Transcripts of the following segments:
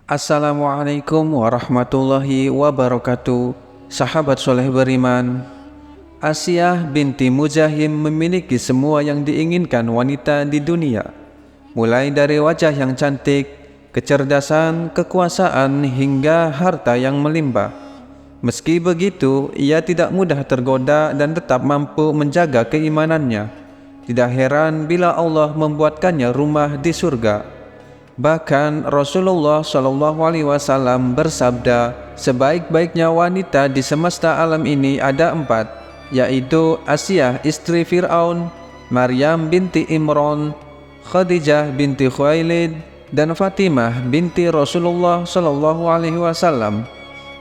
Assalamualaikum warahmatullahi wabarakatuh. Sahabat soleh beriman, Asiyah binti Muzahim memiliki semua yang diinginkan wanita di dunia, mulai dari wajah yang cantik, kecerdasan, kekuasaan, hingga harta yang melimpah. Meski begitu, ia tidak mudah tergoda dan tetap mampu menjaga keimanannya. Tidak heran bila Allah membuatkannya rumah di surga. Bahkan Rasulullah SAW bersabda, sebaik-baiknya wanita di semesta alam ini ada 4, yaitu Asiyah istri Fir'aun, Maryam binti Imran, Khadijah binti Khuwailid, dan Fatimah binti Rasulullah SAW.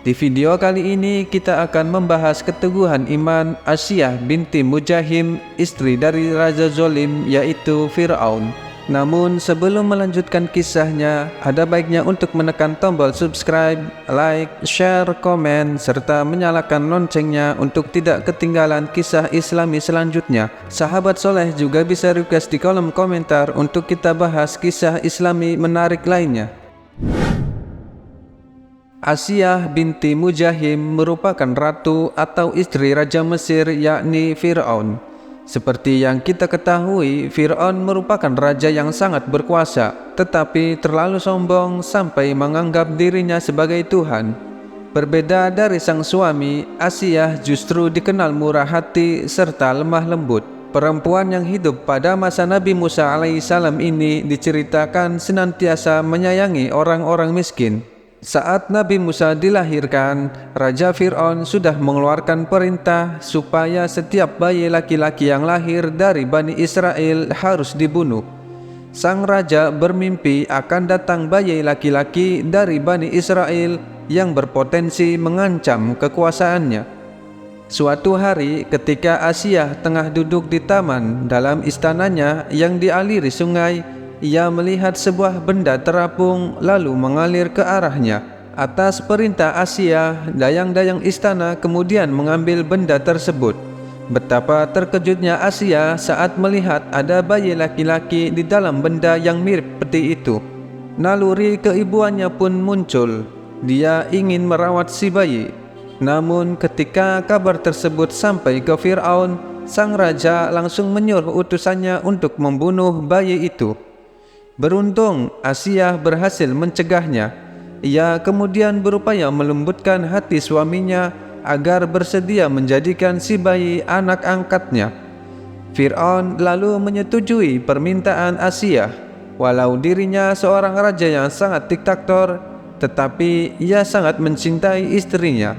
Di video kali ini kita akan membahas keteguhan iman Asiyah binti Muzahim, istri dari Raja Zolim yaitu Fir'aun. Namun sebelum melanjutkan kisahnya, ada baiknya untuk menekan tombol subscribe, like, share, komen, serta menyalakan loncengnya untuk tidak ketinggalan kisah islami selanjutnya. Sahabat soleh juga bisa request di kolom komentar untuk kita bahas kisah islami menarik lainnya. Asiyah binti Muzahim merupakan ratu atau istri Raja Mesir yakni Fir'aun. Seperti yang kita ketahui, Fir'aun merupakan raja yang sangat berkuasa, tetapi terlalu sombong sampai menganggap dirinya sebagai Tuhan. Berbeda dari sang suami, Asiyah justru dikenal murah hati serta lemah lembut. Perempuan yang hidup pada masa Nabi Musa alaihissalam ini diceritakan senantiasa menyayangi orang-orang miskin. Saat Nabi Musa dilahirkan, Raja Fir'aun sudah mengeluarkan perintah supaya setiap bayi laki-laki yang lahir dari Bani Israel harus dibunuh. Sang raja bermimpi akan datang bayi laki-laki dari Bani Israel yang berpotensi mengancam kekuasaannya. Suatu hari ketika Asiyah tengah duduk di taman dalam istananya yang dialiri sungai, ia melihat sebuah benda terapung lalu mengalir ke arahnya. Atas perintah Asiyah, dayang-dayang istana kemudian mengambil benda tersebut. Betapa terkejutnya Asiyah saat melihat ada bayi laki-laki di dalam benda yang mirip peti itu. Naluri keibuannya pun muncul. Dia ingin merawat si bayi. Namun ketika kabar tersebut sampai ke Fir'aun, sang raja langsung menyuruh utusannya untuk membunuh bayi itu. Beruntung Asiyah berhasil mencegahnya. Ia kemudian berupaya melembutkan hati suaminya agar bersedia menjadikan si bayi anak angkatnya. Fir'aun lalu menyetujui permintaan Asiyah. Walau dirinya seorang raja yang sangat diktator, tetapi ia sangat mencintai istrinya.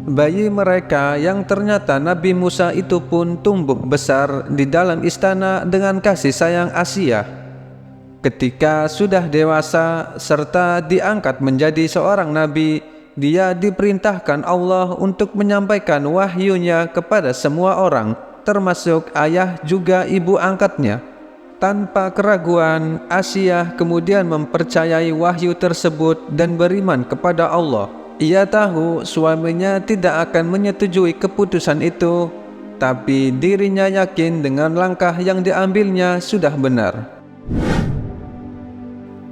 Bayi mereka yang ternyata Nabi Musa itu pun tumbuh besar di dalam istana dengan kasih sayang Asiyah. Ketika sudah dewasa serta diangkat menjadi seorang nabi, dia diperintahkan Allah untuk menyampaikan wahyunya kepada semua orang, termasuk ayah juga ibu angkatnya. Tanpa keraguan, Asiyah kemudian mempercayai wahyu tersebut dan beriman kepada Allah. Ia tahu suaminya tidak akan menyetujui keputusan itu, tapi dirinya yakin dengan langkah yang diambilnya sudah benar.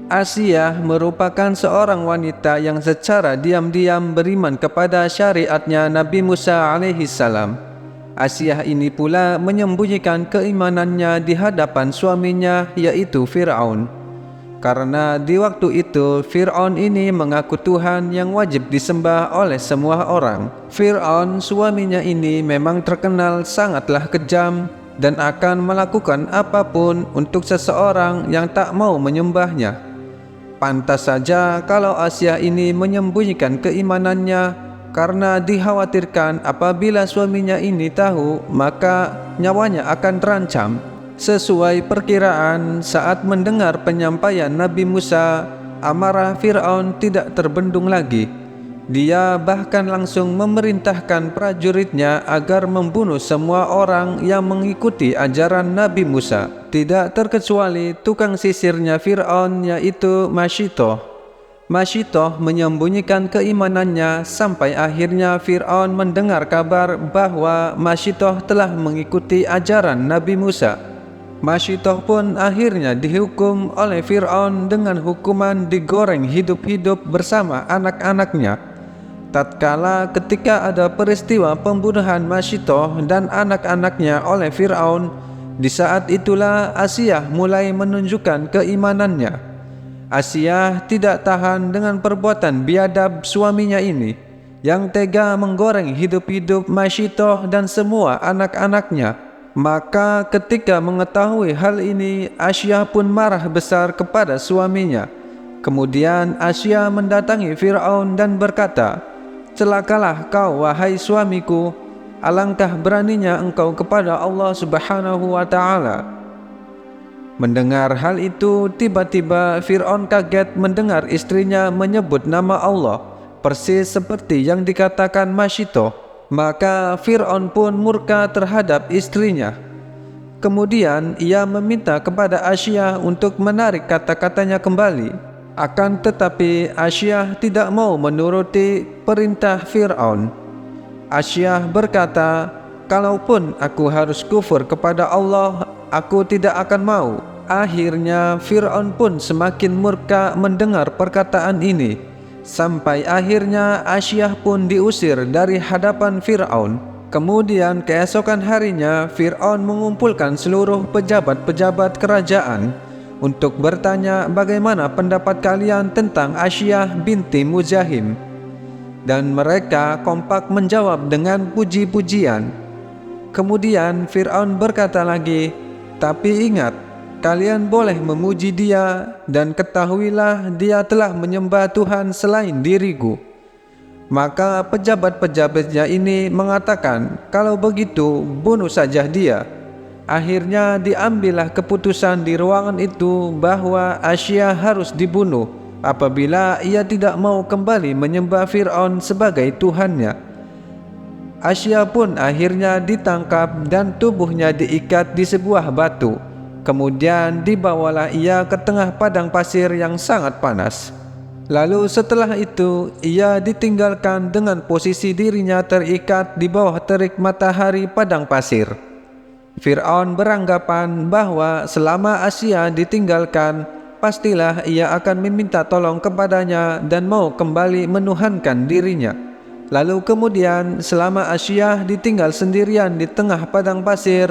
Asiyah merupakan seorang wanita yang secara diam-diam beriman kepada syariatnya Nabi Musa alaihissalam. Asiyah ini pula menyembunyikan keimanannya di hadapan suaminya yaitu Fir'aun. Karena di waktu itu Fir'aun ini mengaku Tuhan yang wajib disembah oleh semua orang. Fir'aun suaminya ini memang terkenal sangatlah kejam dan akan melakukan apapun untuk seseorang yang tak mau menyembahnya. Pantas saja kalau Asiyah ini menyembunyikan keimanannya karena dikhawatirkan apabila suaminya ini tahu maka nyawanya akan terancam. Sesuai perkiraan, saat mendengar penyampaian Nabi Musa, amarah Fir'aun tidak terbendung lagi. Dia bahkan langsung memerintahkan prajuritnya agar membunuh semua orang yang mengikuti ajaran Nabi Musa, tidak terkecuali tukang sisirnya Fir'aun yaitu Masyitoh. Masyitoh menyembunyikan keimanannya sampai akhirnya Fir'aun mendengar kabar bahwa Masyitoh telah mengikuti ajaran Nabi Musa. Masyitoh pun akhirnya dihukum oleh Fir'aun dengan hukuman digoreng hidup-hidup bersama anak-anaknya. Tatkala ketika ada peristiwa pembunuhan Masyitoh dan anak-anaknya oleh Fir'aun, di saat itulah Asiyah mulai menunjukkan keimanannya. Asiyah tidak tahan dengan perbuatan biadab suaminya ini, yang tega menggoreng hidup-hidup Masyitoh dan semua anak-anaknya. Maka ketika mengetahui hal ini, Asiyah pun marah besar kepada suaminya. Kemudian Asiyah mendatangi Fir'aun dan berkata, "Celakalah kau, wahai suamiku, alangkah beraninya engkau kepada Allah Subhanahu wa Ta'ala." Mendengar hal itu, tiba-tiba Fir'aun kaget mendengar istrinya menyebut nama Allah, persis seperti yang dikatakan Masyitoh. Maka Fir'aun pun murka terhadap istrinya. Kemudian ia meminta kepada Asiyah untuk menarik kata-katanya kembali. Akan tetapi Asiyah tidak mau menuruti perintah Fir'aun. Asiyah berkata, "Kalaupun aku harus kufur kepada Allah, aku tidak akan mau." Akhirnya Fir'aun pun semakin murka mendengar perkataan ini, sampai akhirnya Asiyah pun diusir dari hadapan Fir'aun. Kemudian keesokan harinya Fir'aun mengumpulkan seluruh pejabat-pejabat kerajaan untuk bertanya bagaimana pendapat kalian tentang Asiyah binti Muzahim. Dan mereka kompak menjawab dengan puji-pujian. Kemudian Fir'aun berkata lagi, "Tapi ingat, kalian boleh memuji dia, dan ketahuilah dia telah menyembah Tuhan selain diriku." Maka pejabat-pejabatnya ini mengatakan, "Kalau begitu, bunuh saja dia." Akhirnya diambillah keputusan di ruangan itu bahwa Asiyah harus dibunuh apabila ia tidak mau kembali menyembah Fir'aun sebagai Tuhannya. Asiyah pun akhirnya ditangkap dan tubuhnya diikat di sebuah batu. Kemudian dibawalah ia ke tengah padang pasir yang sangat panas. Lalu setelah itu ia ditinggalkan dengan posisi dirinya terikat di bawah terik matahari padang pasir. Fir'aun beranggapan bahwa selama Asiyah ditinggalkan, pastilah ia akan meminta tolong kepadanya dan mau kembali menuhankan dirinya. Lalu kemudian selama Asiyah ditinggal sendirian di tengah padang pasir,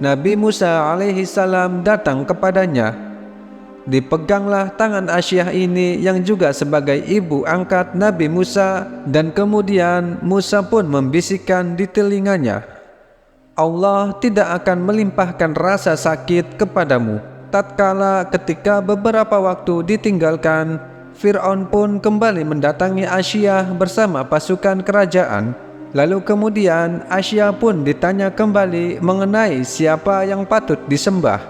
Nabi Musa alaihissalam datang kepadanya. Dipeganglah tangan Asiyah ini yang juga sebagai ibu angkat Nabi Musa, dan kemudian Musa pun membisikkan di telinganya, "Allah tidak akan melimpahkan rasa sakit kepadamu." Tatkala ketika beberapa waktu ditinggalkan, Fir'aun pun kembali mendatangi Asiyah bersama pasukan kerajaan. Lalu kemudian Asiyah pun ditanya kembali mengenai siapa yang patut disembah,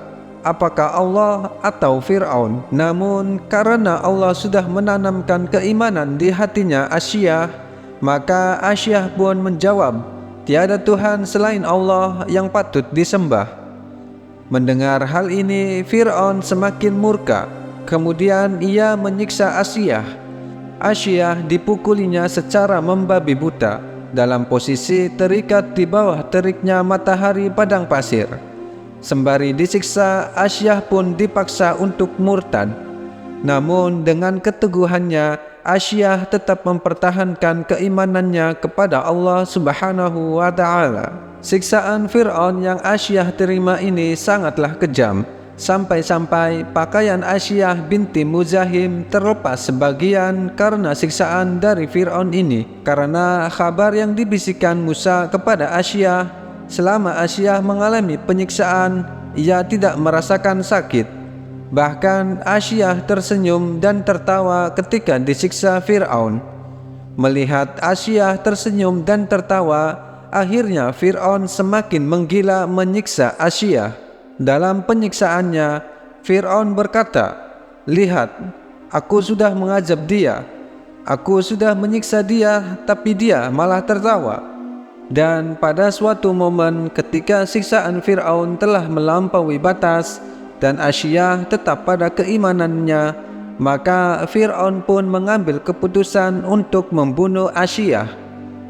apakah Allah atau Fir'aun. Namun karena Allah sudah menanamkan keimanan di hatinya Asiyah, maka Asiyah pun menjawab, "Tiada Tuhan selain Allah yang patut disembah." Mendengar hal ini, Fir'aun semakin murka. Kemudian ia menyiksa Asiyah. Asiyah dipukulinya secara membabi buta, dalam posisi terikat di bawah teriknya matahari padang pasir. Sembari disiksa, Asiyah pun dipaksa untuk murtad. Namun dengan keteguhannya, Asiyah tetap mempertahankan keimanannya kepada Allah Subhanahu wa Ta'ala. Siksaan Fir'aun yang Asiyah terima ini sangatlah kejam, sampai-sampai pakaian Asiyah binti Muzahim terlepas sebagian karena siksaan dari Fir'aun ini. Karena kabar yang dibisikkan Musa kepada Asiyah, selama Asiyah mengalami penyiksaan, ia tidak merasakan sakit. Bahkan Asiyah tersenyum dan tertawa ketika disiksa Fir'aun. Melihat Asiyah tersenyum dan tertawa, akhirnya Fir'aun semakin menggila menyiksa Asiyah. Dalam penyiksaannya, Fir'aun berkata, "Lihat, aku sudah mengazab dia. Aku sudah menyiksa dia, tapi dia malah tertawa." Dan pada suatu momen ketika siksaan Fir'aun telah melampaui batas dan Asiyah tetap pada keimanannya, maka Fir'aun pun mengambil keputusan untuk membunuh Asiyah.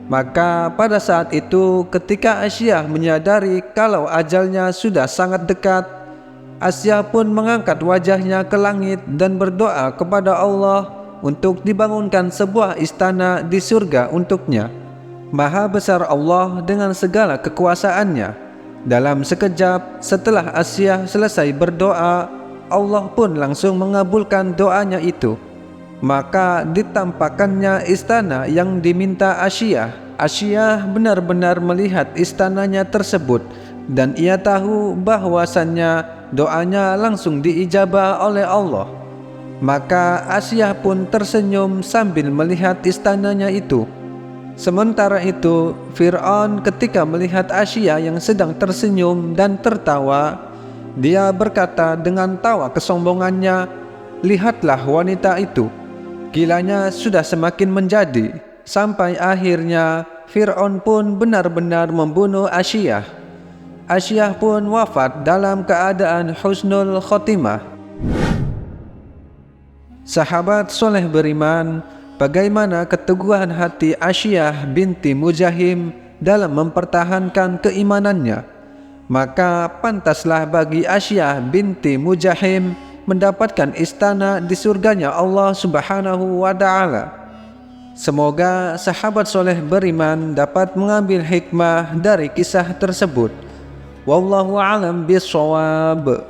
Maka pada saat itu ketika Asiyah menyadari kalau ajalnya sudah sangat dekat, Asya pun mengangkat wajahnya ke langit dan berdoa kepada Allah untuk dibangunkan sebuah istana di surga untuknya. Maha besar Allah dengan segala kekuasaannya. Dalam sekejap setelah Asya selesai berdoa, Allah pun langsung mengabulkan doanya itu. Maka ditampakkannya istana yang diminta Asya. Asya benar-benar melihat istananya tersebut dan ia tahu bahwasannya doanya langsung diijabah oleh Allah. Maka Asya pun tersenyum sambil melihat istananya itu. Sementara itu, Fir'aun ketika melihat Asya yang sedang tersenyum dan tertawa, dia berkata dengan tawa kesombongannya, "Lihatlah wanita itu, gilanya sudah semakin menjadi." Sampai akhirnya Fir'aun pun benar-benar membunuh Asya. Asya pun wafat dalam keadaan husnul khotimah. Sahabat soleh beriman, bagaimana keteguhan hati Asya binti Mujahim dalam mempertahankan keimanannya. Maka pantaslah bagi Asya binti Mujahim mendapatkan istana di surganya Allah Subhanahu wa ta'ala. Semoga sahabat soleh beriman dapat mengambil hikmah dari kisah tersebut. Wallahu a'lam bishawab.